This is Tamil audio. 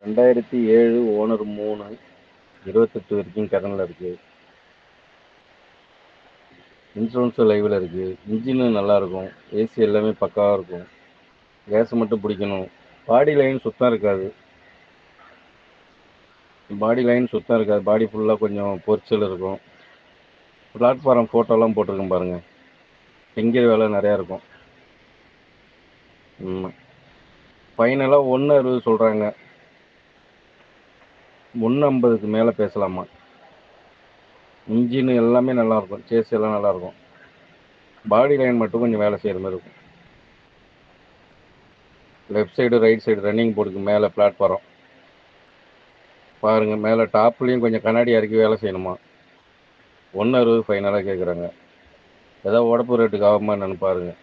2007 ஓனர் 3, 28 வரைக்கும் கரண்டில் இருக்குது. இன்சூரன்ஸும் லைவில் இருக்குது. இன்ஜினு நல்லாயிருக்கும். ஏசி எல்லாமே பக்காவாக இருக்கும். கேஸ் மட்டும் பிடிக்கணும். பாடி லைன் சுத்தம் இருக்காது. பாடி ஃபுல்லாக கொஞ்சம் பொரிச்சல் இருக்கும். பிளாட்ஃபாரம் ஃபோட்டோலாம் போட்டிருக்கேன் பாருங்கள். டிங்கர் வேலை நிறையா இருக்கும். ஃபைனலாக 1.60 சொல்கிறாங்க. 1.50க்கு மேலே பேசலாமா. இன்ஜின் எல்லாமே நல்லாயிருக்கும். சேஸ் எல்லாம் நல்லாயிருக்கும். பாடி லைன் மட்டும் கொஞ்சம் வேலை செய்கிற மாதிரி இருக்கும். Left side right side running போர்டுக்கு மேலே பிளாட்ஃபாரம் பாருங்கள். மேலே டாப்லேயும் கொஞ்சம் கண்ணாடி இறக்கி வேலை செய்யணுமா. 1.60 ஃபைனலாக கேட்குறாங்க. ஏதாவது உடப்பு ரேட்டுக்கு ஆகுமா என்னன்னு பாருங்கள்.